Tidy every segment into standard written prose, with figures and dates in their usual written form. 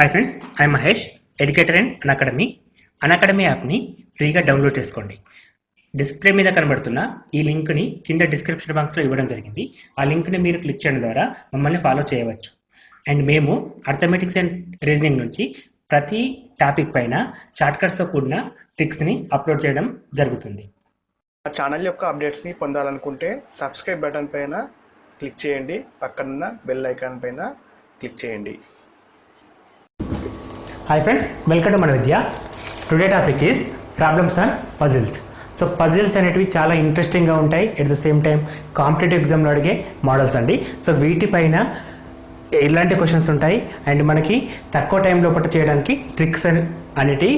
Hi friends, I'm Mahesh, educator and Unacademy యాప్ని ఫ్రీగా download చేసుకోండి. డిస్ప్లే మీద కనబడుతున్న ఈ లింక్ని కింద డిస్క్రిప్షన్ బాక్స్లో ఇవ్వడం జరిగింది. ఆ లింక్ని మీరు క్లిక్ చేయడం ద్వారా మమ్మల్ని ఫాలో చేయవచ్చు. అండ్ మేము అర్థమెటిక్స్ అండ్ రీజనింగ్ నుంచి ప్రతి టాపిక్ పైన షార్ట్కట్స్తో కూడిన ట్రిక్స్ని అప్లోడ్ చేయడం జరుగుతుంది. ఆ ఛానల్ యొక్క అప్డేట్స్ని పొందాలనుకుంటే సబ్స్క్రైబ్ బటన్ పైన క్లిక్ చేయండి, పక్కనున్న బెల్ ఐకాన్ పైన క్లిక్ చేయండి. Hi friends, welcome to Mana Vidya. Today topic is problems and puzzles. So puzzles అనేటివి చాలా ఇంట్రెస్టింగ్గా ఉంటాయి. At the same time competitive ఎగ్జామ్లో అడిగే మోడల్స్ అండి. సో వీటిపైన ఇలాంటి క్వశ్చన్స్ ఉంటాయి. అండ్ మనకి తక్కువ టైం లోపల చేయడానికి ట్రిక్స్ అనేటివి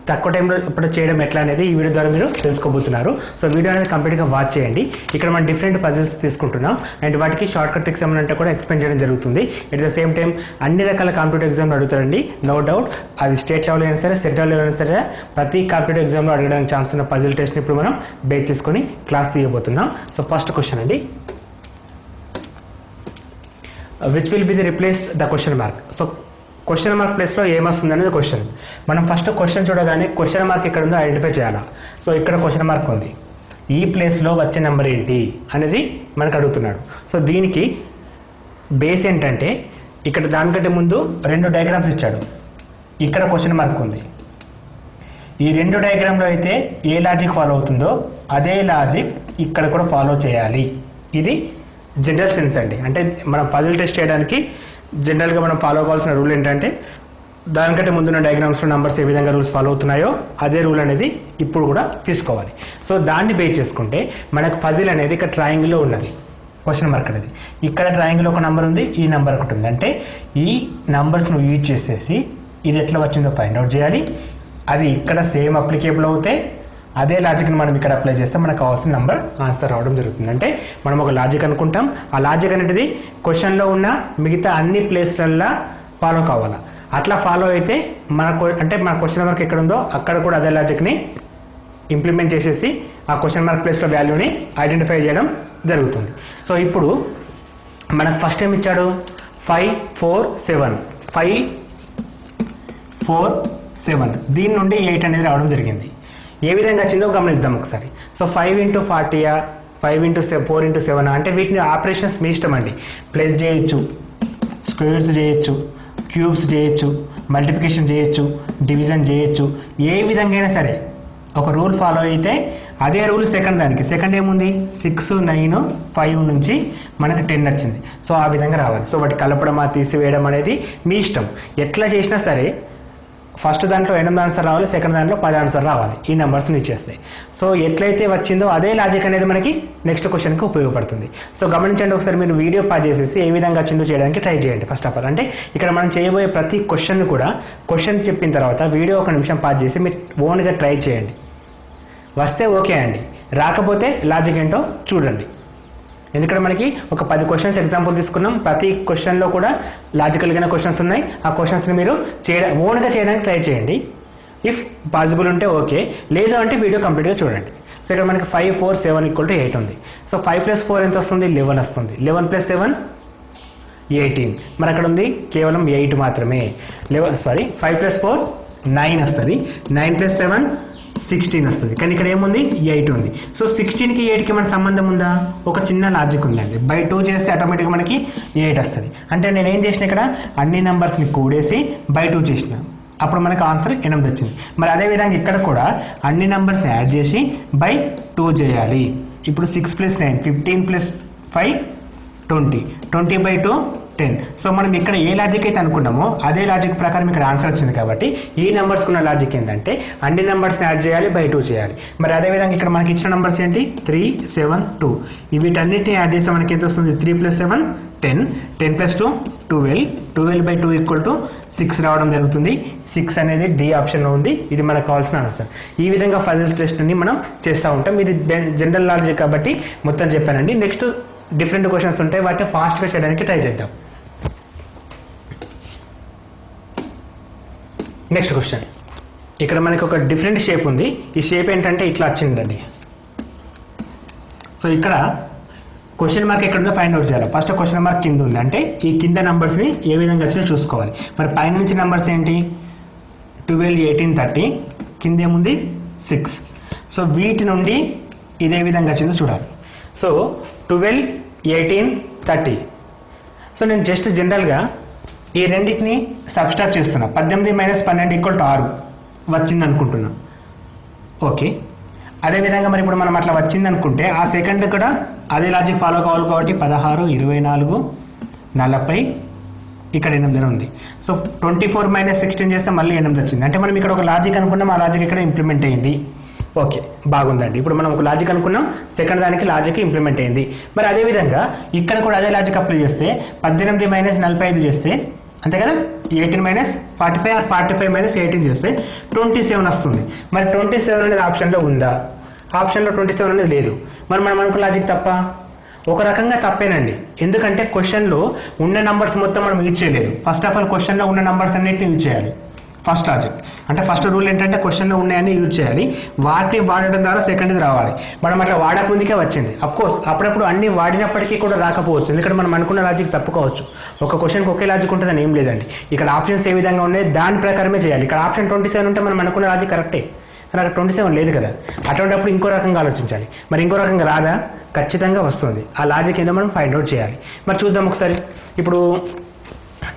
తక్కువ టైంలో ఇప్పుడు చేయడం ఎట్లా అనేది ఈ వీడియో ద్వారా మీరు తెలుసుకోబోతున్నారు. సో వీడియో అనేది కంప్లీట్గా వాచ్ చేయండి. ఇక్కడ మనం డిఫరెంట్ పజిల్స్ తీసుకుంటున్నాం అండ్ వాటికి షార్ట్ కట్ ట్రిక్స్ ఏమంటే కూడా ఎక్స్ప్లెయిన్ చేయడం జరుగుతుంది. ఎట్ ద సేమ్ టైం అన్ని రకాల కాంపిటేటివ్ ఎగ్జామ్లు అడుగుతారండి, నో డౌట్. అది స్టేట్ లెవెల్ అయినా సరే, సెంట్రల్ లెవెల్ అయినా సరే, ప్రతి కాంపిటేటివ్ ఎగ్జామ్లో అడగడానికి ఛాన్స్ ఉన్న పజిల్ టెస్ట్ని ఇప్పుడు మనం బేస్ చేసుకొని క్లాస్ తీయబోతున్నాం. సో ఫస్ట్ క్వశ్చన్ అండి, which will be the replace the question mark. So question mark ప్లేస్లో ఏమొస్తుంది అనేది క్వశ్చన్. మనం ఫస్ట్ క్వశ్చన్ చూడగానే క్వశ్చన్ మార్క్ ఎక్కడ ఉందో ఐడెంటిఫై చేయాలా. సో ఇక్కడ క్వశ్చన్ మార్క్ ఉంది, ఈ ప్లేస్లో వచ్చే నెంబర్ ఏంటి అనేది మనకు అడుగుతున్నాడు. సో దీనికి బేస్ ఏంటంటే ఇక్కడ దానికంటే ముందు రెండు డయాగ్రామ్స్ ఇచ్చాడు. ఇక్కడ క్వశ్చన్ మార్క్ ఉంది. ఈ రెండు డయాగ్రామ్లో అయితే ఏ లాజిక్ ఫాలో అవుతుందో అదే లాజిక్ ఇక్కడ కూడా ఫాలో చేయాలి. ఇది జనరల్ సెన్స్ అండి. అంటే మనం పజిల్ టెస్ట్ చేయడానికి జనరల్గా మనం ఫాలో అవ్వాల్సిన రూల్ ఏంటంటే దానికంటే ముందున్న డయాగ్రామ్స్లో నెంబర్స్ ఏ విధంగా రూల్స్ ఫాలో అవుతున్నాయో అదే రూల్ అనేది ఇప్పుడు కూడా తీసుకోవాలి. సో దాన్ని బేస్ చేసుకుంటే మనకు పజిల్ అనేది ఇక్కడ ట్రయాంగిల్లో ఉన్నది, క్వశ్చన్ మార్క్ అనేది. ఇక్కడ ట్రయాంగిల్లో ఒక నెంబర్ ఉంది, ఈ నెంబర్ ఒకటి ఉంది. అంటే ఈ నెంబర్స్ను యూజ్ చేసేసి ఇది ఎట్లా వచ్చిందో ఫైండ్ అవుట్ చేయాలి. అది ఇక్కడ సేమ్ అప్లికేబుల్ అవుతే అదే లాజిక్ని మనం ఇక్కడ అప్లై చేస్తే మనకు కావాల్సిన నెంబర్ ఆన్సర్ రావడం జరుగుతుంది. అంటే మనం ఒక లాజిక్ అనుకుంటాం, ఆ లాజిక్ అనేది క్వశ్చన్లో ఉన్న మిగతా అన్ని ప్లేస్లల్లో ఫాలో కావాలా. అట్లా ఫాలో అయితే మన క్వశ్చన్ మార్క్ ఎక్కడ ఉందో అక్కడ కూడా అదే లాజిక్ని ఇంప్లిమెంట్ చేసేసి ఆ క్వశ్చన్ మార్క్ ప్లేస్లో వాల్యూని ఐడెంటిఫై చేయడం జరుగుతుంది. సో ఇప్పుడు మనకు ఫస్ట్ ఏం ఇచ్చాడు, 5 4 7 5 4 7 దీని నుండి 8 అనేది రావడం జరిగింది. ఏ విధంగా వచ్చిందో గమనిద్దాం ఒకసారి. సో 5 × 40 5 × 4 × 7 అంటే వీటిని ఆపరేషన్స్ మీ ఇష్టం అండి. ప్లస్ చేయొచ్చు, స్క్వేర్స్ చేయొచ్చు, క్యూబ్స్ చేయొచ్చు, మల్టిప్లికేషన్ చేయొచ్చు, డివిజన్ చేయొచ్చు. ఏ విధంగా అయినా సరే ఒక రూల్ ఫాలో అయితే అదే రూల్ సెకండ్ దానికి. సెకండ్ ఏముంది, 6 9 5 నుంచి మనకు 10 వచ్చింది. సో ఆ విధంగా రావాలి. సో వాటి కలపడం తీసివేయడం అనేది మీ ఇష్టం. ఎట్లా చేసినా సరే ఫస్ట్ దాంట్లో 8 ఆన్సర్ రావాలి, సెకండ్ దాంట్లో 10 ఆన్సర్ రావాలి. ఈ నెంబర్స్ని ఇచ్చేస్తాయి. సో ఎట్లయితే వచ్చిందో అదే లాజిక్ అనేది మనకి నెక్స్ట్ క్వశ్చన్కి ఉపయోగపడుతుంది. సో గమనించండి ఒకసారి, మీరు వీడియో పాజ్ చేసేసి ఏ విధంగా వచ్చిందో చేయడానికి ట్రై చేయండి. ఫస్ట్ ఆఫ్ ఆల్ అంటే ఇక్కడ మనం చేయబోయే ప్రతి క్వశ్చన్ కూడా క్వశ్చన్ చెప్పిన తర్వాత వీడియో 1 నిమిషం పాజ్ చేసి మీరు ఓన్గా ట్రై చేయండి. వస్తే ఓకే అండి, రాకపోతే లాజిక్ ఏంటో చూడండి. ఎందుకంటే మనకి ఒక 10 క్వశ్చన్స్ ఎగ్జాంపుల్ తీసుకున్నాం. ప్రతి క్వశ్చన్లో కూడా లాజికల్గానే క్వశ్చన్స్ ఉన్నాయి. ఆ క్వశ్చన్స్ని మీరు ఓన్గా చేయడానికి ట్రై చేయండి. ఇఫ్ పాసిబుల్ ఉంటే ఓకే, లేదు అంటే వీడియో కంప్లీట్గా చూడండి. సో ఇక్కడ మనకి 5 4 7 = 8 ఉంది. సో 5 + 4 ఎంత వస్తుంది, 11 వస్తుంది. 11 + 7 18. మరి అక్కడ ఉంది కేవలం 8 మాత్రమే. 5 + 4 9 వస్తుంది. 9 + 7 16 వస్తుంది. కానీ ఇక్కడ ఏముంది, 8 ఉంది. సో 16కి 8కి మన సంబంధం ఉందా, ఒక చిన్న లాజిక్ ఉందండి. బై 2 చేస్తే ఆటోమేటిక్గా మనకి 8 వస్తుంది. అంటే నేను ఏం చేసిన, ఇక్కడ అన్ని నెంబర్స్ని కూడేసి బై 2 చేసిన, అప్పుడు మనకు ఆన్సర్ 8 వచ్చింది. మరి అదేవిధంగా ఇక్కడ కూడా అన్ని నెంబర్స్ని యాడ్ చేసి బై 2 చేయాలి. ఇప్పుడు 6 + 9 15 + 5 20 20/2 10. సో మనం ఇక్కడ ఏ లాజిక్ అయితే అనుకున్నామో అదే లాజిక్ ప్రకారం ఇక్కడ ఆన్సర్ వచ్చింది. కాబట్టి ఈ నెంబర్స్కి ఉన్న లాజిక్ ఏంటంటే అన్ని నెంబర్స్ని యాడ్ చేయాలి, బై 2 చేయాలి. మరి అదేవిధంగా ఇక్కడ మనకి ఇచ్చిన నెంబర్స్ ఏంటి, 3 7 2. వీటన్నిటిని యాడ్ చేస్తే మనకి ఎంత వస్తుంది, 3 + 7 10 10 + 2 12 12/2 = 6 రావడం జరుగుతుంది. 6 అనేది డి ఆప్షన్లో ఉంది. ఇది మనకు కావాల్సిన ఆన్సర్. ఈ విధంగా పజిల్ టెస్ట్ని మనం చేస్తూ ఉంటాం. ఇది జనరల్ లాజిక్ కాబట్టి మొత్తం చెప్పానండి. నెక్స్ట్ డిఫరెంట్ క్వశ్చన్స్ ఉంటాయి, వాటిని ఫాస్ట్గా చేయడానికి ట్రై చేద్దాం. నెక్స్ట్ క్వశ్చన్, ఇక్కడ మనకి ఒక డిఫరెంట్ షేప్ ఉంది. ఈ షేప్ ఏంటంటే ఇట్లా వచ్చిందండి. సో ఇక్కడ క్వశ్చన్ మార్క్ ఎక్కడ ఉందో ఫైండ్ అవుట్ చేయాలి. ఫస్ట్ క్వశ్చన్ మార్క్ కింద ఉంది అంటే ఈ కింద నెంబర్స్ని ఏ విధంగా వచ్చినా చూసుకోవాలి. మరి పైన నుంచి నెంబర్స్ ఏంటి 12, 18, 30, కింద ఏముంది 6. సో వీటి నుండి ఇదే విధంగా వచ్చిందో చూడాలి. సో 12, 18, 30. సో నేను జస్ట్ జనరల్గా ఈ రెండింటిని సబ్స్ట్రాక్ట్ చేస్తున్నా. 18 - 12 = 6 వచ్చింది అనుకుంటున్నా. ఓకే, అదేవిధంగా మరి ఇప్పుడు మనం అట్లా వచ్చింది అనుకుంటే ఆ సెకండ్ కూడా అదే లాజిక్ ఫాలో కావాలి కాబట్టి 16, 24, 40, ఇక్కడ 8 ఉంది. సో 24 - 16 చేస్తే మళ్ళీ 8 వచ్చింది. అంటే మనం ఇక్కడ ఒక లాజిక్ అనుకున్నాం, ఆ లాజిక్ ఇక్కడ ఇంప్లిమెంట్ అయింది. ఓకే, బాగుందండి. ఇప్పుడు మనం ఒక లాజిక్ అనుకున్నాం, సెకండ్ దానికి లాజిక్ ఇంప్లిమెంట్ అయింది. మరి అదేవిధంగా ఇక్కడ కూడా అదే లాజిక్ అప్లై చేస్తే 18 - 45 చేస్తే అంతే కదా, 18 - 45 ఆర్ 45 - 18 చేస్తే 27 వస్తుంది. మరి 27 అనేది ఆప్షన్లో ఉందా? ఆప్షన్లో 27 అనేది లేదు. మరి మనం అనుకున్న లాజిక్ తప్ప? ఒక రకంగా తప్పేనండి. ఎందుకంటే క్వశ్చన్లో ఉన్న నంబర్స్ మొత్తం మనం యూజ్ చేయలేదు. ఫస్ట్ ఆఫ్ ఆల్ క్వశ్చన్లో ఉన్న నంబర్స్ అన్నింటినీ యూజ్ చేయాలి. ఫస్ట్ లాజిక్ అంటే ఫస్ట్ రూల్ ఏంటంటే క్వశ్చన్లో ఉన్నాయని యూజ్ చేయాలి. వాటిని వాడడం ద్వారా సెకండ్ది రావాలి. మనం అట్లా వాడక ముందుకే వచ్చింది. అఫ్కోర్స్ అప్పుడప్పుడు అన్ని వాడినప్పటికీ కూడా రాకపోవచ్చు, ఎందుకంటే మనం అనుకున్న లాజిక్ తప్పుకోవచ్చు. ఒక క్వశ్చన్కి ఒకే లాజిక్ ఉంటుందని ఏం లేదండి. ఇక్కడ ఆప్షన్స్ ఏ విధంగా ఉన్నాయి దాని ప్రకారమే చేయాలి. ఇక్కడ ఆప్షన్ 27 ఉంటే మనం అనుకున్న లాజిక్ కరెక్టే, కానీ అక్కడ 27 లేదు కదా. అటువంటిప్పుడు ఇంకో రకంగా ఆలోచించాలి. మరి ఇంకో రకంగా రాదా? ఖచ్చితంగా వస్తుంది. ఆ లాజిక్ ఏదో మనం ఫైండ్ అవుట్ చేయాలి. మరి చూద్దాం ఒకసారి. ఇప్పుడు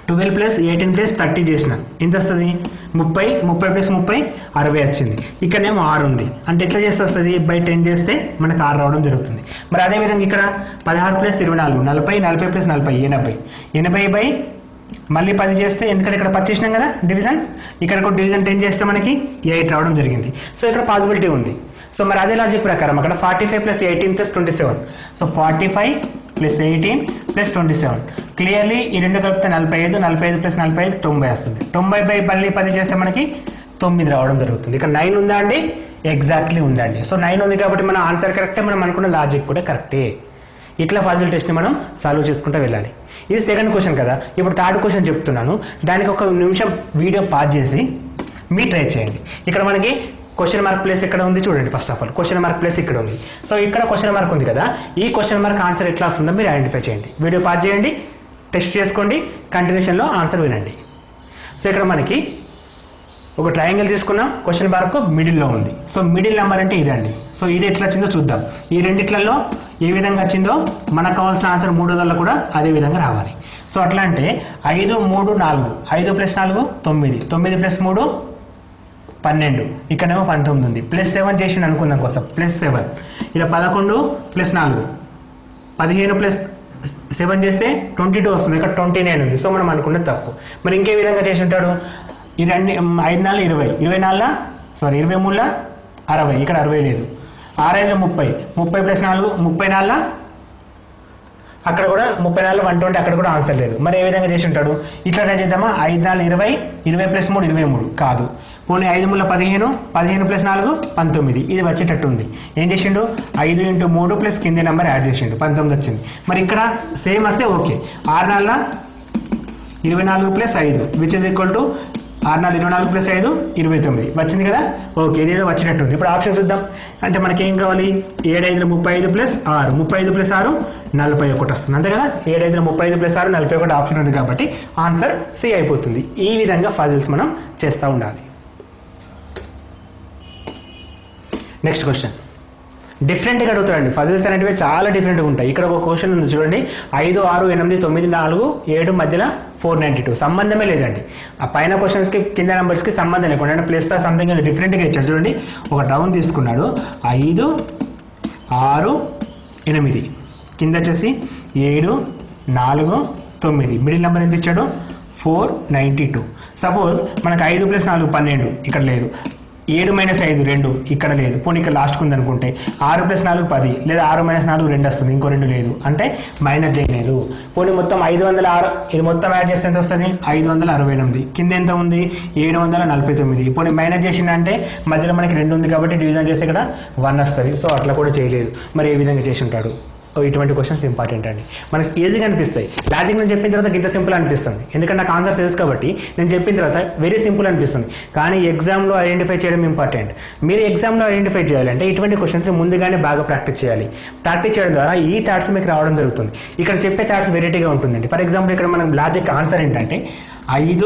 12 + 18 + 30 చేసిన ఎంత వస్తుంది? 30, 30 + 30 60 వచ్చింది. ఇక్కడనేమో 6 ఉంది. అంటే ఎట్లా చేస్తే వస్తుంది? బై 10 చేస్తే మనకు 6 రావడం జరుగుతుంది. మరి అదేవిధంగా ఇక్కడ 16 + 24 40, 40 + 40 80, 80 బై మళ్ళీ 10 చేస్తే, ఎందుకంటే ఇక్కడ 10 చేసినాం కదా డివిజన్, ఇక్కడ కూడా డివిజన్ 10 చేస్తే మనకి 8 రావడం జరిగింది. సో ఇక్కడ పాసిబిలిటీ ఉంది. సో మరి అదే లాజిక్ ప్రకారం అక్కడ 45 + 18 + 27. సో 45 + 18 + 27. క్లియర్లీ ఈ రెండు కలిపితే 45, 45 + 45 90 వస్తుంది. 90 బై మళ్ళీ 10 చేస్తే మనకి 9 రావడం జరుగుతుంది. ఇక్కడ 9 ఉందా అండి? ఎగ్జాక్ట్లీ ఉందండి. సో 9 ఉంది కాబట్టి మన ఆన్సర్ కరెక్టే, మనం అనుకున్న లాజిక్ కూడా కరెక్టే. ఇట్లా ఫాజిల్ టెస్ట్ని మనం సాల్వ్ చేసుకుంటూ వెళ్ళాలి. ఇది సెకండ్ క్వశ్చన్ కదా. ఇప్పుడు థర్డ్ క్వశ్చన్ చెప్తున్నాను. దానికి ఒక నిమిషం వీడియో పాజ్ చేసి మీరు ట్రై చేయండి. ఇక్కడ మనకి క్వశ్చన్ మార్క్ ప్లేస్ ఎక్కడ ఉంది చూడండి. First of all question mark place ఇక్కడ ఉంది. సో ఇక్కడ క్వశ్చన్ మార్క్ ఉంది కదా, ఈ క్వశ్చన్ మార్క్ ఆన్సర్ ఎట్లా వస్తుందో మీరు ఐడెంటిఫై చేయండి. వీడియో పాజ్ చేయండి, టెస్ట్ చేసుకోండి, కంటిన్యూషన్లో ఆన్సర్ వినండి. సో ఇక్కడ మనకి ఒక ట్రయాంగిల్ తీసుకున్నాం, క్వశ్చన్ మార్క్ మిడిల్లో ఉంది. సో మిడిల్ నెంబర్ అంటే ఇదండి. సో ఇది ఎట్లా వచ్చిందో చూద్దాం. ఈ రెండిట్లలో ఏ విధంగా వచ్చిందో మనకు కావాల్సిన ఆన్సర్ 300 కూడా అదే విధంగా రావాలి. సో అట్లా అంటే 5, 3, 4, 5 + 4 9, 9 + 3 12, ఇక్కడేమో 19 ఉంది. +7 చేసి అనుకుందాం కోసం, +7 ఇలా 11 + 4 15 + 7 చేస్తే 22 వస్తుంది. ఇక్కడ 29 ఉంది. సో మనం అనుకున్నది తప్పు. మరి ఇంకే విధంగా చేసి ఉంటాడు? ఈ 2 5 4 20, 23 60, ఇక్కడ 60 లేదు. 6 5 30, 30 + 4 34, అక్కడ కూడా 34 120, అక్కడ కూడా ఆన్సర్ లేదు. మరి ఏ విధంగా చేసి ఉంటాడు? ఇట్లా చేద్దామా? 5 4 20, 20 + 3 23 కాదు. పోనీ 5 3 15, 15 + 4 19, ఇది వచ్చేటట్టు ఉంది. ఏం చేసిండు? 5 × 3 ప్లస్ కింది నెంబర్ యాడ్ చేసిండు, 19 వచ్చింది. మరి ఇక్కడ సేమ్ వస్తే okay. 6 4 24 + 5 which is equal to 6 4 24 + 5 29 వచ్చింది కదా. ఓకే, ఇదేదో వచ్చినట్టు ఉంది. ఇప్పుడు ఆప్షన్ చూద్దాం. అంటే మనకి ఏం కావాలి? 7 5 35 + 6, 35 + 6 41 వస్తుంది. అంతే కదా. 7 5 35 + 6 41 ఆప్షన్ ఉంది కాబట్టి ఆన్సర్ సి అయిపోతుంది. ఈ విధంగా పజిల్స్ మనం చేస్తూ ఉండాలి. నెక్స్ట్ క్వశ్చన్ డిఫరెంట్గా అడుగుతారండి. పజిల్స్ అనేటివి చాలా డిఫరెంట్గా ఉంటాయి. ఇక్కడ ఒక క్వశ్చన్ ఉంది చూడండి. 5 6 8 9 4 7 మధ్యలో 492 సంబంధమే లేదండి. ఆ పైన క్వశ్చన్స్కి కింద నెంబర్స్కి సంబంధం లేకుండా అంటే ప్లస్ సంథింగ్ డిఫరెంట్గా ఇచ్చాడు చూడండి. ఒక డౌన్ తీసుకున్నాడు. 5 6 8 కింద వచ్చేసి 7 4 9 మిడిల్ నెంబర్ ఎంత ఇచ్చాడు? 492. సపోజ్ మనకు 5 + 4 12 ఇక్కడ లేదు. 7 - 5 2 ఇక్కడ లేదు. పోనీ ఇక్కడ లాస్ట్కి ఉంది అనుకుంటే 6 + 4 10 లేదా 6 - 4 2 వస్తుంది. ఇంకో 2 లేదు అంటే మైనస్ చేయలేదు. పోనీ మొత్తం 506 ఇది మొత్తం యాడ్ చేస్తే ఎంత వస్తుంది? 568. కింద ఎంత ఉంది? 749. పోనీ మైనస్ చేసిందంటే మధ్యలో మనకి 2 ఉంది కాబట్టి డివిజన్ చేస్తే ఇక్కడ 1 వస్తుంది. సో అట్లా కూడా చేయలేదు. మరి ఏ విధంగా చేసి ఉంటాడు? ఇటువంటి క్వశ్చన్స్ ఇంపార్టెంట్ అండి. మనకి ఈజీగా అనిపిస్తాయి. లాజిక్ నేను చెప్పిన తర్వాత ఇంత సింపుల్ అనిపిస్తుంది, ఎందుకంటే నాకు ఆన్సర్ తెలుసు కాబట్టి నేను చెప్పిన తర్వాత వెరీ సింపుల్ అనిపిస్తుంది. కానీ ఎగ్జామ్లో ఐడెంటిఫై చేయడం ఇంపార్టెంట్. మీరు ఎగ్జామ్లో ఐడెంటిఫై చేయాలంటే ఇటువంటి క్వశ్చన్స్ ముందుగానే బాగా ప్రాక్టీస్ చేయాలి. ప్రాక్టీస్ చేయడం ద్వారా ఈ థాట్స్ మీకు రావడం జరుగుతుంది. ఇక్కడ చెప్పే థాట్స్ వెరైటీగా ఉంటుందండి. ఫర్ ఎగ్జాంపుల్ ఇక్కడ మనం లాజిక్ ఆన్సర్ ఏంటంటే 5 ×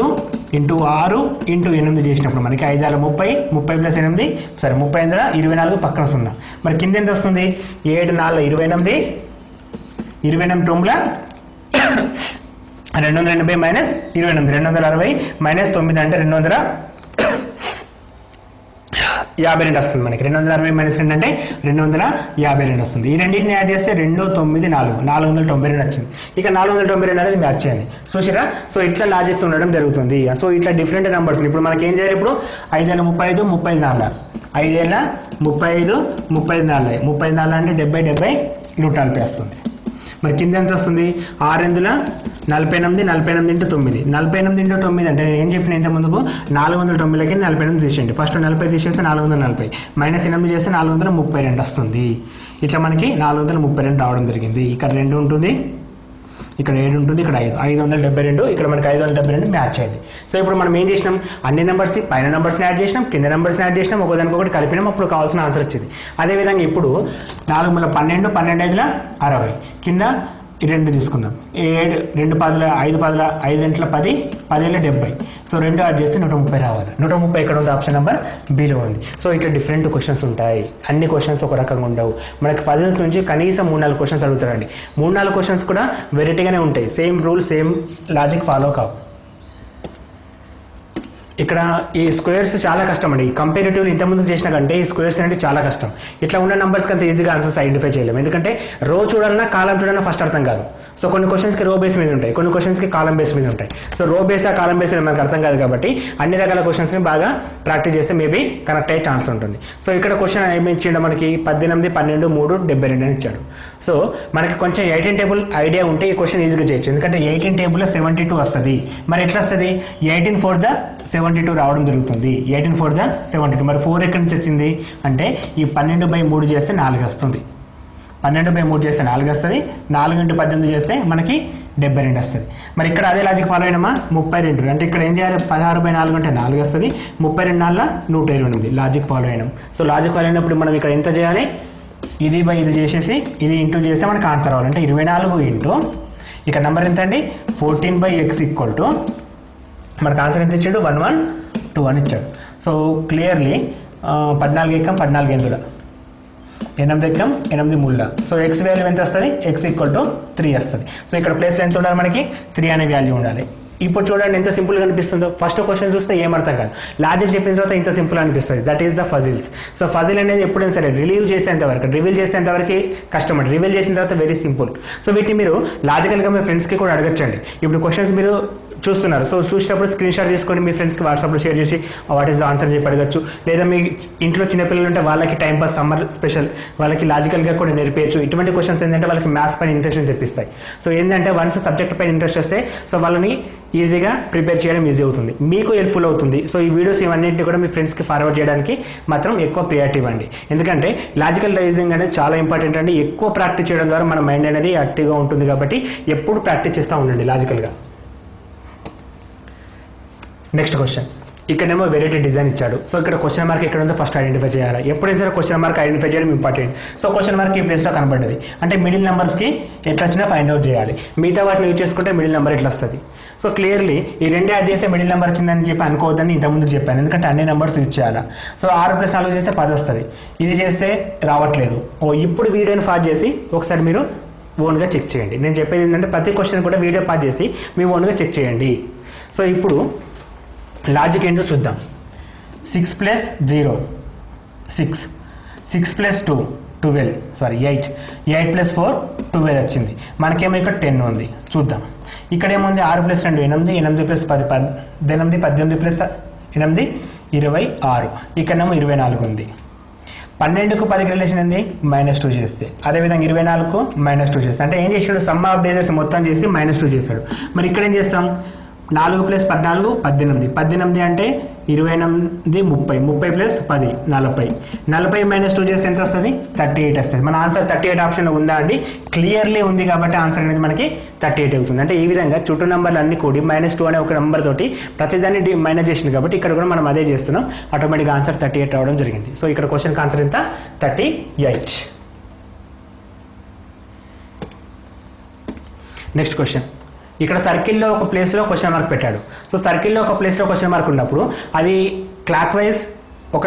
6 × 8 చేసినప్పుడు మనకి 5 × 30, 30 + 8 సరే 30 × 24 పక్కన 0. మరి కింద ఎంత వస్తుంది? 7 × 4 = 28, 28 × 9 280 - 28, 260 - 9 అంటే 252 వస్తుంది మనకి. 260 - 2 అంటే 252 వస్తుంది. ఈ రెండింటిని యాడ్ చేస్తే 2, 9, 492 వచ్చింది. ఇక 492 అనేది మ్యాచ్ చేయండి. చూసిరా? సో ఇట్లా లాజిక్స్ ఉండడం జరుగుతుంది. సో ఇట్లా డిఫరెంట్ నెంబర్స్ ఇప్పుడు మనకి ఏం చేయాలి? ఇప్పుడు 5 × 35, 34, 5 × 35, 34, 34 అంటే 70, 70, 140 వస్తుంది. మరి కింద ఎంత వస్తుంది? 6 × 48, 48 × 9, 48 × 9 అంటే నేను ఏం చెప్పిన ఇంత ముందుకు 490కి 48 తీసేయండి. ఫస్ట్ 40 తీసేస్తే 440 -8 చేస్తే 432 వస్తుంది. ఇట్లా మనకి 432 రావడం జరిగింది. ఇక్కడ 2 ఉంటుంది, ఇక్కడ 7 ఉంటుంది, ఇక్కడ 5, 572, ఇక్కడ మనకి 572 మ్యాచ్ అయింది. సో ఇప్పుడు మనం ఏం చేసినాం? అన్ని నెంబర్స్ పైన నెంబర్స్ని యాడ్ చేసినాం, కింద నెంబర్స్ని యాడ్ చేసినాం, ఒకదానికొకటి కలిపినాం, అప్పుడు కావాల్సిన ఆన్సర్ వచ్చింది. అదేవిధంగా ఇప్పుడు 4 × 12, 12 × 5 60, కింద 2 తీసుకుందాం. 7 2 10 5 10 5 × 10 10 × 70. సో 2 యాడ్ చేస్తే 130 రావాలి. 130 ఇక్కడ ఉంది, ఆప్షన్ నెంబర్ బిలో ఉంది. సో ఇట్లా డిఫరెంట్ క్వశ్చన్స్ ఉంటాయి. అన్ని క్వశ్చన్స్ ఒక రకంగా ఉండవు. మనకి పజిల్స్ నుంచి కనీసం 3-4 క్వశ్చన్స్ అడుగుతారండి. 3-4 క్వశ్చన్స్ కూడా వెరైటీగానే ఉంటాయి. Same rule same logic follow కావు. ఇక్కడ ఈ స్క్వేర్స్ చాలా కష్టం అండి. కంపారిటివ్లీ ఇంతకుముందు చేసిన కంటే ఈ స్క్వేర్స్ అంటే చాలా కష్టం. ఇట్లా ఉన్న నెంబర్స్కి అంత ఈజీగా ఆన్సర్స్ ఐడెంటిఫై చేయలేము. ఎందుకంటే రో చూడాలన్నా కాలం చూడాలన్నా ఫస్ట్ అర్థం కాదు. సో కొన్ని క్వశ్చన్స్కి రో బేస్ మీద ఉంటాయి, కొన్ని క్వశ్చన్స్కి కాలం బేస్ మీద ఉంటాయి. సో రో బేస్ కాలం బేస్ మనకు అర్థం కాదు కాబట్టి అన్ని రకాల క్వశ్చన్స్ని బాగా ప్రాక్టీస్ చేస్తే మేబీ కనెక్ట్ అయ్యే ఛాన్స్ ఉంటుంది. సో ఇక్కడ క్వశ్చన్ ఏమి ఇచ్చిండు మనకి? 18, 12, 3, 72 అని ఇచ్చాడు. సో మనకి కొంచెం 18 టేబుల్ ఐడియా ఉంటే ఈ క్వశ్చన్ ఈజీగా చేయొచ్చు. ఎందుకంటే 18 టేబుల్లో 72 వస్తుంది. మరి ఎట్లా వస్తుంది? 18 × 4 = 72 రావడం జరుగుతుంది. 18 × 4 = 72. మరి 4 ఎక్కడి నుంచి వచ్చింది అంటే ఈ 12/3 చేస్తే 4 వస్తుంది. 12/3 చేస్తే 4 వస్తుంది. 4 × 18 చేస్తే మనకి 72 వస్తుంది. మరి ఇక్కడ అదే లాజిక్ ఫాలో అయినామా? 32 అంటే ఇక్కడ ఏం చేయాలి? 16/4 అంటే 4 వస్తుంది. 32 × 4 = 128 లాజిక్ ఫాలో అయినాం. సో లాజిక్ ఫాలో అయినప్పుడు మనం ఇక్కడ ఎంత చేయాలి? ఇది బై ఇది చేసేసి ఇది ఇంటూ చేస్తే మనకి ఆన్సర్ రావాలి. అంటే 24 ఇంటూ ఇక్కడ నెంబర్ ఎంత అండి? 14/x = మనకు ఆన్సర్ ఎంత ఇచ్చాడు? 112 అని ఇచ్చాడు. So clearly 14 ఎక్కం 14 ఎందుల 8 ఎక్కం 8 3. So X value ఎంత వస్తుంది? x = 3 వస్తుంది. సో ఇక్కడ ప్లేస్లో ఎంత ఉండాలి? మనకి 3 అనే వాల్యూ ఉండాలి. ఇప్పుడు చూడండి ఎంత సింపుల్గా అనిపిస్తుందో. ఫస్ట్ క్వశ్చన్ చూస్తే ఏమర్థం కాదు, లాజిక్ చెప్పిన తర్వాత ఇంత సింపుల్ అనిపిస్తుంది. That is the puzzles. So puzzle అనేది ఎప్పుడైనా సరే రిలీవ్ చేసేంతవరకు, రివీల్ చేసేంతవరకు కష్టం అండి. రివీల్ చేసిన తర్వాత వెరీ సింపుల్. సో వీటిని మీరు లాజికల్గా మీ ఫ్రెండ్స్కి కూడా అడగచ్చండి. ఇప్పుడు క్వశ్చన్స్ మీరు చూస్తున్నారు. సో చూసినప్పుడు స్క్రీన్ షాట్ తీసుకొని మీ ఫ్రెండ్స్కి వాట్సాప్లో షేర్ చేసి వాట్ ఈస్ ద ఆన్సర్ చెప్పి అడగచ్చు. లేదా మీ ఇంట్లో చిన్నపిల్లలు ఉంటే వాళ్ళకి టైం పాస్ సమ్మర్ స్పెషల్ వాళ్ళకి లాజికల్గా కూడా నేర్పించచ్చు. ఇటువంటి క్వశ్చన్స్ ఏంటంటే వాళ్ళకి మ్యాథ్స్ పైన ఇంట్రెస్ట్ తెప్పిస్తాయి. సో ఏంటంటే వన్స్ సబ్జెక్ట్ పైన ఇంట్రెస్ట్ వస్తే సో వాళ్ళని ఈజీగా ప్రిపేర్ చేయడం ఈజీ అవుతుంది, మీకు హెల్ప్ఫుల్ అవుతుంది. సో ఈ వీడియోస్ ఇవన్నింటినీ కూడా మీ ఫ్రెండ్స్కి ఫార్వర్డ్ చేయడానికి మాత్రం ఎక్కువ ప్రియారిటీ ఇవ్వండి. ఎందుకంటే లాజికల్ రైజింగ్ అనేది చాలా ఇంపార్టెంట్ అండి. ఎక్కువ ప్రాక్టీస్ చేయడం ద్వారా మన మైండ్ అనేది యాక్టివ్గా ఉంటుంది కాబట్టి ఎప్పుడు ప్రాక్టీస్ చేస్తూ ఉండండి లాజికల్గా. Next question. ఇక్కడేమో వెరైటీ డిజైన్ ఇచ్చాడు. సో ఇక్కడ క్వశ్చన్ మార్క్ ఎక్కడ ఉందో ఫస్ట్ ఐడెంటిఫై చేయాలి. ఎప్పుడైనా సరే క్వశ్చన్ మార్క్ ఐడెంటిఫై చేయడం ఇంపార్టెంట్. సో క్వశ్చన్ మార్క్ ఈ ప్లేస్లో కనబడ్డది అంటే మిడిల్ నెంబర్స్కి ఎట్లా వచ్చినా ఫైండ్ అవుట్ చేయాలి. మిగతా వాటిని యూజ్ చేసుకుంటే మిడిల్ నెంబర్ ఎట్లా వస్తుంది. సో క్లియర్లీ ఈ 2 యాడ్ చేస్తే మిడిల్ నెంబర్ వచ్చిందని చెప్పి అనుకోవద్దని ఇంతకుముందు చెప్పాను. ఎందుకంటే అన్ని నెంబర్స్ యూజ్ చేయాలి. సో 6 + 4 చేస్తే 10 వస్తుంది. ఇది చేస్తే రావట్లేదు. ఇప్పుడు వీడియోని ఫాస్ట్ చేసి ఒకసారి మీరు ఓన్గా చెక్ చేయండి. నేను చెప్పేది ఏంటంటే ప్రతి క్వశ్చన్ కూడా వీడియో పాస్ చేసి మీ ఓన్గా చెక్ చేయండి. సో ఇప్పుడు లాజిక్ ఏంటో చూద్దాం. 6 + 0 6, 6 + 2 12, సారీ 8, 8 + 4 12 వచ్చింది. మనకేమో ఇక్కడ 10 ఉంది. చూద్దాం. ఇక్కడ ఏముంది? 6 + 2 8, 8 + 10 18, 18 + 8 26. ఇక్కడేమో 24 ఉంది. 12కు 10కి రిలేషన్ ఏంది? -2 చేస్తే. అదేవిధంగా 24కు -2 చేస్తే. అంటే ఏం చేసాడు? సమ్ ఆఫ్ డిజిట్స్ మొత్తం చేసి -2 చేశాడు. మరి ఇక్కడ ఏం చేస్తాం? 4 + 14 18, 18 అంటే 28 30, 30 ప్లస్ 10 40, 40 మైనస్ 2 చేస్తే ఎంత వస్తుంది 38 వస్తుంది. మన ఆన్సర్ 38 ఆప్షన్లో ఉందా అండి? క్లియర్లీ ఉంది కాబట్టి ఆన్సర్ అనేది మనకి 38 అవుతుంది. అంటే ఈ విధంగా చుట్టూ నెంబర్లు అన్ని కూడి -2 అనే ఒక నెంబర్ తోటి ప్రతిదాన్ని మైనస్ చేసింది కాబట్టి ఇక్కడ కూడా మనం అదే చేస్తున్నాం. ఆటోమేటిక్గా ఆన్సర్ 38 రావడం జరిగింది. సో ఇక్కడ క్వశ్చన్కి ఆన్సర్ ఎంత 38. నెక్స్ట్ క్వశ్చన్, ఇక్కడ సర్కిల్లో ఒక ప్లేస్లో క్వశ్చన్ మార్క్ పెట్టాడు. సో సర్కిల్లో ఒక ప్లేస్లో క్వశ్చన్ మార్క్ ఉన్నప్పుడు అది క్లాక్ వైజ్ ఒక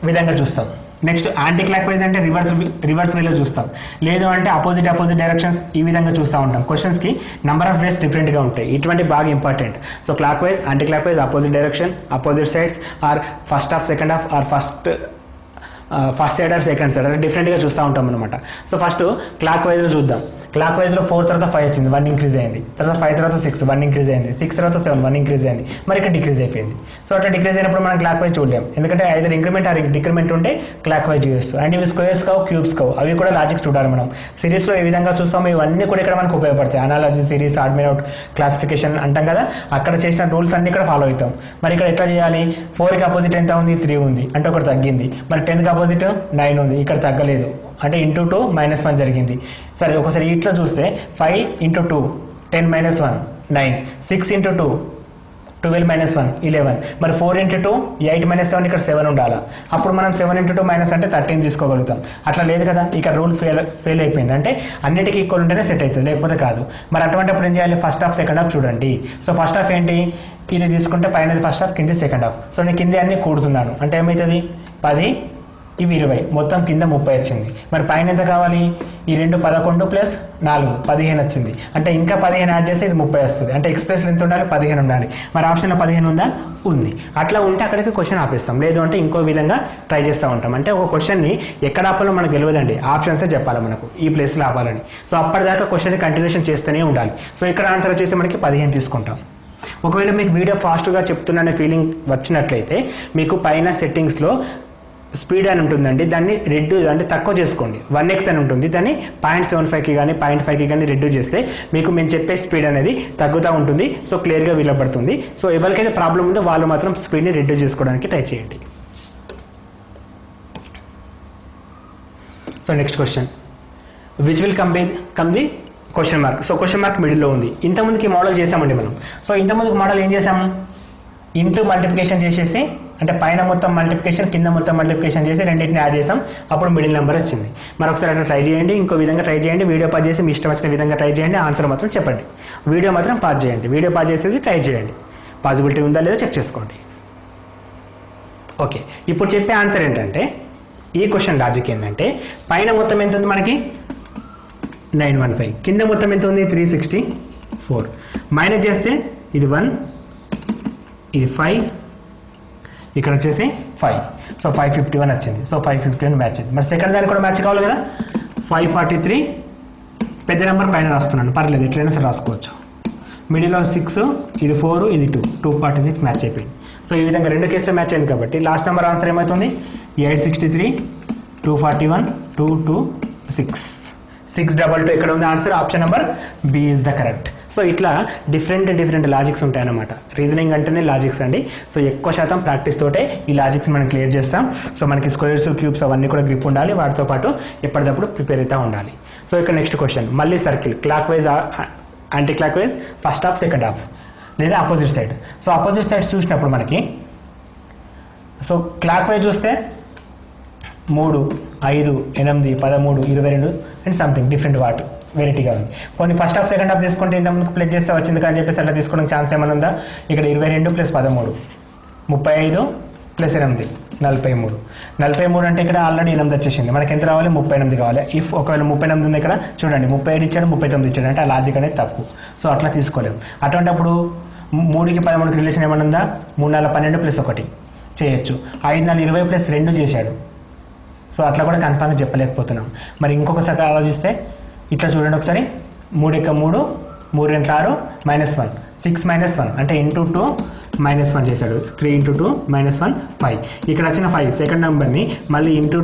విధంగా చూస్తాం. నెక్స్ట్ యాంటీ క్లాక్ వైజ్ అంటే రివర్స్ వేలో చూస్తాం. లేదు అంటే అపోజిట్ డైరెక్షన్స్ ఈ విధంగా చూస్తూ ఉంటాం. క్వశ్చన్స్కి నెంబర్ ఆఫ్ వేస్ డిఫరెంట్గా ఉంటాయి. ఇటువంటి బాగా important. So clockwise, anticlockwise, opposite direction, opposite sides, or first half, second half, or first side or second side అంటే డిఫరెంట్గా చూస్తూ ఉంటాం అనమాట. సో ఫస్ట్ క్లాక్ వైజ్లో చూద్దాం. క్లాక్ వైజ్లో 4 తర్వాత 5 వచ్చింది, 1 ఇంక్రీజ్ అయింది. తర్వాత 5 తర్వాత 6, 1 ఇంక్రీజ్ అయింది. 6 తర్వాత 7, 1 ఇంక్రీజ్ అయింది. మరి ఇక్కడ డిక్రీజ్ అయిపోయింది. సో అట్లా డిక్రీజ్ అయినప్పుడు మనం క్లాక్ వైజ్ చూడలేం. ఎందుకంటే ఐదర్ ఇంక్రిమెంట్ ఆర్ డిక్రిమెంట్ ఉంటే క్లాక్ వైజ్ చూస్తాం. అండ్ ఇవి స్క్వేర్స్ కావు, క్యూబ్స్ కావు, అవి కూడా లాజిక్స్ చూడాలి మనం. సిరీస్లో ఏ విధంగా చూస్తాం ఇవన్నీ కూడా ఇక్కడ మనకు ఉపయోగపడతాయి. Analogy, series, odd man out, classification అంటాం కదా, అక్కడ చేసిన రూల్స్ అన్ని ఇక్కడ ఫాలో అవుతాం. మరి ఇక్కడ ఎట్లా చేయాలి? 4కి అపోజిట్ ఎంత ఉంది? 3 ఉంది, అంటే ఒకటి తగ్గింది. మరి 10కి అపోజిట్ 9 ఉంది, ఇక్కడ తగ్గలేదు, అంటే ఇంటూ 2 -1 జరిగింది. సరే ఒకసారి ఇట్లా చూస్తే 5 × 2 10 - 1 9, 6 × 2 12 - 1 11. మరి 4 × 2 8 - 7, ఇక్కడ 7 ఉండాలి. అప్పుడు మనం 7 × 2 మైనస్ అంటే 13 తీసుకోగలుగుతాం. అట్లా లేదు కదా, ఇక్కడ రూల్ ఫెయిల్ అయిపోయింది. అంటే అన్నిటికీ ఈక్వల్ ఉంటేనే సెట్ అవుతుంది, లేకపోతే కాదు. మరి అటువంటిప్పుడు ఏం చేయాలి? ఫస్ట్ హాఫ్, సెకండ్ హాఫ్ చూడండి. సో ఫస్ట్ హాఫ్ ఏంటి? ఇది తీసుకుంటే పైన ఫస్ట్ హాఫ్, కింద సెకండ్ హాఫ్. సో నేను కింద అన్ని కూడుతున్నాను, అంటే ఏమవుతుంది 10 ఇవి 20, మొత్తం కింద 30 వచ్చింది. మరి పైన ఎంత కావాలి? ఈ 2 11 + 4 15 వచ్చింది. అంటే ఇంకా 15 యాడ్ చేస్తే ఇది 30 వస్తుంది. అంటే ఎక్స్ప్రెస్లో ఎంత ఉండాలి? 15 ఉండాలి. మరి ఆప్షన్లో 15 ఉందా? ఉంది. అట్లా ఉంటే అక్కడికి క్వశ్చన్ ఆపేస్తాం. లేదు అంటే ఇంకో విధంగా ట్రై చేస్తూ ఉంటాం. అంటే ఒక క్వశ్చన్ని ఎక్కడ ఆపాలో మనకు తెలియదండి, ఆప్షన్సే చెప్పాలి మనకు ఈ ప్లేస్లో ఆపాలని. సో అప్పటిదాకా క్వశ్చన్ కంటిన్యూషన్ చేస్తూనే ఉండాలి. సో ఇక్కడ ఆన్సర్ వచ్చేసి మనకి 15 తీసుకుంటాం. ఒకవేళ మీకు వీడియో ఫాస్ట్గా చెప్తున్న ఫీలింగ్ వచ్చినట్లయితే మీకు పైన సెట్టింగ్స్లో స్పీడ్ అని ఉంటుందండి, దాన్ని రెడ్యూస్ అంటే తక్కువ చేసుకోండి. 1x అని ఉంటుంది, దాన్ని 0.75కి కానీ 0.5కి కానీ రెడ్యూస్ చేస్తే మీకు మేము చెప్పే స్పీడ్ అనేది తగ్గుతూ ఉంటుంది. సో క్లియర్గా వినపడుతుంది. సో ఎవరికైతే ప్రాబ్లం ఉందో వాళ్ళు మాత్రం స్పీడ్ని రెడ్యూస్ చేసుకోవడానికి ట్రై చేయండి. So next question, which will come the question mark. So question mark మిడిల్లో ఉంది. ఇంతకుముందుకి మోడల్ చేసామండి మనం. సో ఇంతకుముందుకు మోడల్ ఏం చేసాము? ఇంటూ మల్టిప్లికేషన్ చేసేసి, అంటే పైన మొత్తం మల్టిప్లికేషన్, కింద మొత్తం మల్టిప్లికేషన్ చేసి రెండింటిని యాడ్ చేసాం, అప్పుడు మిడిల్ నెంబర్ వచ్చింది. మరొకసారి అట్లా ట్రై చేయండి, ఇంకో విధంగా ట్రై చేయండి. వీడియో పాజ్ చేసి మీ ఇష్టం వచ్చిన విధంగా ట్రై చేయండి. ఆన్సర్ మాత్రం చెప్పండి. వీడియో మాత్రం పాజ్ చేయండి. వీడియో పాజ్ చేసేసి ట్రై చేయండి. పాజిబిలిటీ ఉందా లేదో చెక్ చేసుకోండి. ఓకే, ఇప్పుడు చెప్పే ఆన్సర్ ఏంటంటే, ఈ క్వశ్చన్ లాజిక్ ఏంటంటే, పైన మొత్తం ఎంత ఉంది మనకి 915, కింద మొత్తం ఎంత ఉంది 364, మైనస్ చేస్తే ఇది 1, ఇది 5, ఇక్కడ వచ్చేసి 5. సో 551 వచ్చింది. సో 551 మ్యాచ్ అయింది. మరి సెకండ్ దానికి కూడా మ్యాచ్ కావాలి కదా. 543 పెద్ద నెంబర్ పైన రాస్తున్నాను, పర్లేదు ఎట్లయినా సరే రాసుకోవచ్చు. మిడిల్లో 6, ఇది 4, ఇది 2, 246 మ్యాచ్ అయిపోయింది. సో ఈ విధంగా రెండు కేసులు మ్యాచ్ అయింది కాబట్టి లాస్ట్ నెంబర్ ఆన్సర్ ఏమవుతుంది? 863, 241, 226, 622 ఇక్కడ ఉంది answer. Option number B is the correct. So ఇట్లా డిఫరెంట్ లాజిక్స్ ఉంటాయన్నమాట. రీజనింగ్ అంటేనే లాజిక్స్ అండి. సో ఎక్కువ శాతం ప్రాక్టీస్ తోటే ఈ లాజిక్స్ మనం క్లియర్ చేస్తాం. సో మనకి స్క్వేర్స్, క్యూబ్స్ అవన్నీ కూడా గ్రిప్ ఉండాలి. వాటితో పాటు ఎప్పటికప్పుడు ప్రిపేర్ అవుతూ ఉండాలి. సో ఇక్కడ నెక్స్ట్ క్వశ్చన్, మళ్ళీ circle, clockwise, anticlockwise, first half, second half, లేదా opposite side. So opposite sides చూసినప్పుడు మనకి, సో క్లాక్ వైజ్ చూస్తే 3, 5, 8, 13, 22 అండ్ సంథింగ్ డిఫరెంట్ వాటి వెరైటీగా ఉంది. కొన్ని ఫస్ట్ హాఫ్, సెకండ్ హాఫ్ తీసుకుంటే ఇంత ముందుకు ప్లేస్ చేస్తే వచ్చింది కానీ చెప్పేసి అట్లా తీసుకోవడానికి ఛాన్స్ ఏమైనా ఉందా? ఇక్కడ 22 + 13, 35 + 8, 43. 43 అంటే ఇక్కడ ఆల్రెడీ 8 వచ్చేసింది. మనకి ఎంత రావాలి? 38 కావాలి. ఇఫ్ ఒకవేళ 38 ఉంది ఇక్కడ చూడండి, 37 ఇచ్చాడు, 39 ఇచ్చాడు, అంటే ఆ లాజిక్ అనేది తప్పు. సో అట్లా తీసుకోలేము. అటువంటిప్పుడు 3కి 13కి రిలేషన్ ఏమైనా ఉందా? 3 4 12 + 1 చేయొచ్చు. 5 4 20 + 2 చేశాడు. సో అట్లా కూడా కన్ఫామ్గా చెప్పలేకపోతున్నాం. మరి ఇంకొకసారి ఆలోచిస్తే ఇట్లా చూడండి ఒకసారి, 3 × 3, 3 × 6, -1, 6 - 1 అంటే ఇంటూ 2 -1 చేశాడు. 3 × 2 -1 5. ఇక్కడ వచ్చిన 5 సెకండ్ నెంబర్ని మళ్ళీ ఇంటూ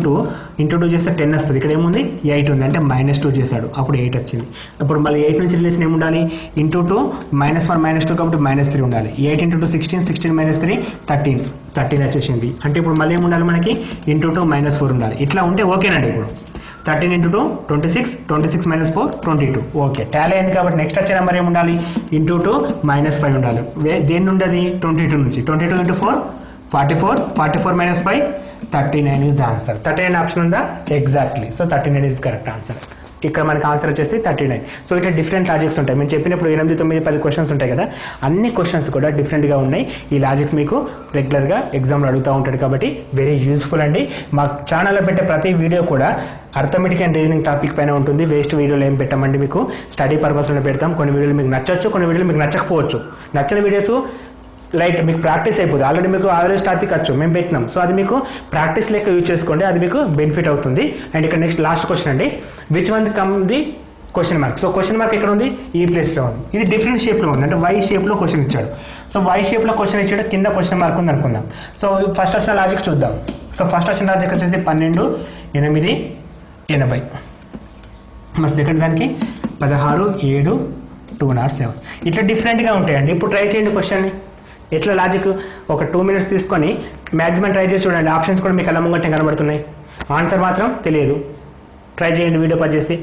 టూ చేస్తే 10 వస్తుంది. ఇక్కడ ఏముంది 8 ఉంది అంటే -2 చేశాడు, అప్పుడు 8 వచ్చింది. ఇప్పుడు మళ్ళీ 8 నుంచి రిలేషన్ ఏమి ఉండాలి, ఇంటూ 2 -1 -2 కాబట్టి -3 ఉండాలి. 8 × 2 16, 16 - 3 13 వచ్చేసింది. అంటే ఇప్పుడు మళ్ళీ ఏమి ఉండాలి మనకి, ఇంటూ 2 -4 ఉండాలి. ఇట్లా ఉంటే ఓకేనండి. ఇప్పుడు 13 × 2 26, 26 - 4 22. ఓకే, టాలీ అయింది కాబట్టి నెక్స్ట్ వచ్చే నెంబర్ ఏమి ఉండాలి, ఇంటూ 2 -5 ఉండాలి. దేని నుండి అది 22 నుంచి. 22 × 4 44, 44 - 5 39 ఇస్ ద ఆన్సర్. 39 ఆప్షన్ ఉందా, exactly. So 39 is correct answer. ఇక్కడ మనకి ఆన్సర్ వచ్చేసి 39. సో ఇట్లా డిఫరెంట్ లాజిక్స్ ఉంటాయి. మేము చెప్పినప్పుడు 8, 9, 10 క్వశ్చన్స్ ఉంటాయి కదా, అన్ని క్వశ్చన్స్ కూడా డిఫరెంట్గా ఉన్నాయి. ఈ లాజిక్స్ మీకు రెగ్యులర్గా ఎగ్జామ్లో అడుగుతూ ఉంటాడు కాబట్టి వెరీ యూస్ఫుల్ అండి. మా ఛానల్లో పెట్టే ప్రతి వీడియో కూడా అర్థమెటిక్ అండ్ రీజనింగ్ టాపిక్ పైన ఉంటుంది. వేస్ట్ వీడియోలు ఏం పెట్టమండి, మీకు స్టడీ పర్పస్లో పెడతాం. కొన్ని వీడియోలు మీకు నచ్చవచ్చు, కొన్ని వీడియోలు మీకు నచ్చకపోవచ్చు. నచ్చిన వీడియోస్ లైట్ మీకు ప్రాక్టీస్ అయిపోతుంది. ఆల్రెడీ మీకు యావరేజ్ టాపిక్ వచ్చు మేము పెట్టినాం. సో అది మీకు ప్రాక్టీస్ లెక్క యూజ్ చేసుకోండి, అది మీకు బెనిఫిట్ అవుతుంది. అండ్ ఇక్కడ నెక్స్ట్ లాస్ట్ క్వశ్చన్ అండి, which one come the question mark. So question mark ఎక్కడ ఉంది, ఈ ప్లేస్లో ఉంది. ఇది డిఫరెంట్ షేప్లో ఉంది, అంటే వై షేప్లో క్వశ్చన్ ఇచ్చాడు. సో వై షేప్లో క్వశ్చన్ ఇచ్చాడు, కింద క్వశ్చన్ మార్క్ ఉంది అనుకుందాం. సో ఫస్ట్ వచ్చిన లాజిక్స్ చూద్దాం. సో ఫస్ట్ వచ్చిన లాజిక్ వచ్చేసి 12 8 80. మరి సెకండ్ దానికి 16 7 207. ఇట్లా డిఫరెంట్గా ఉంటాయండి. ఇప్పుడు ట్రై చేయండి క్వశ్చన్ని. ఎట్లా లాజిక్ ఒక 2 minutes తీసుకొని మ్యాక్సిమం ట్రై చేసి చూడండి. ఆప్షన్స్ కూడా మీకు ఎలా ముంగట్టే కనబడుతున్నాయి, ఆన్సర్ మాత్రం తెలియదు. ట్రై చేయండి వీడియో పని చేసి.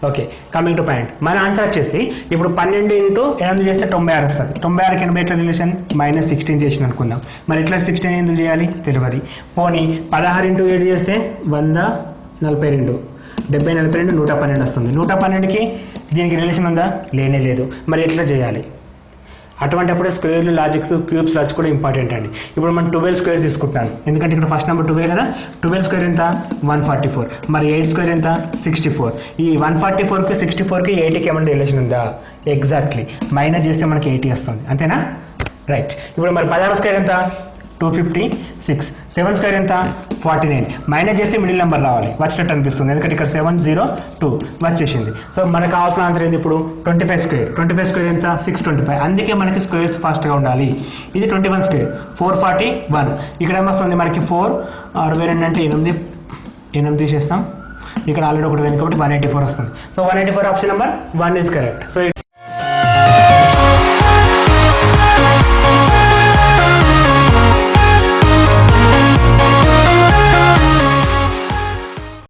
Okay, coming to point. మన ఆన్సర్ వచ్చేసి ఇప్పుడు 12 × 8 చేస్తే 96 వస్తుంది. 96కి 80 ఎట్లా రిలేషన్, -16 చేసిన అనుకుందాం. మరి ఇట్లా 16 ఎందుకు చేయాలి తెలియదు. పోనీ 16 × 7 చేస్తే 100 42, 70 42 112 వస్తుంది. 112కి దీనికి రిలేషన్ ఉందా, లేనే లేదు. మరి ఎట్లా చేయాలి? అటువంటిప్పుడు స్క్వేర్లు లాజిక్స్ క్యూబ్స్ లాజిక్స్ కూడా ఇంపార్టెంట్ అండి. ఇప్పుడు మనం 12 స్క్వేర్ తీసుకుంటాను, ఎందుకంటే ఇక్కడ ఫస్ట్ నెంబర్ 12 కదా. 12 స్క్వేర్ ఎంత 144. మరి 8 స్క్వేర్ ఎంత 64. ఈ 144కి 64కి 80కి ఏమైనా రిలేషన్ ఉందా, ఎగ్జాక్ట్లీ. మైనస్ చేస్తే మనకి 80 వస్తుంది, అంతేనా? రైట్. ఇప్పుడు మరి 16 స్క్వేర్ ఎంత 256. 7 స్క్వేర్ ఎంత 49. మైనస్ చేస్తే మిడిల్ నెంబర్ రావాలి, వచ్చినట్టు అనిపిస్తుంది, ఎందుకంటే ఇక్కడ 702 వచ్చేసింది. సో మనకు కావాల్సిన ఆన్సర్ ఏంది ఇప్పుడు 25 స్క్వేర్. 25 స్క్వేర్ ఎంత 625. అందుకే మనకి స్క్వేర్స్ ఫాస్ట్గా ఉండాలి. ఇది 21 స్క్వేర్ 441. ఇక్కడ ఏమొస్తుంది మనకి 4 62 అంటే 8 తీసేస్తాం. ఇక్కడ ఆల్రెడీ ఒకటి పోయింది కాబట్టి 184 వస్తుంది. So 184 option number 1 is correct. So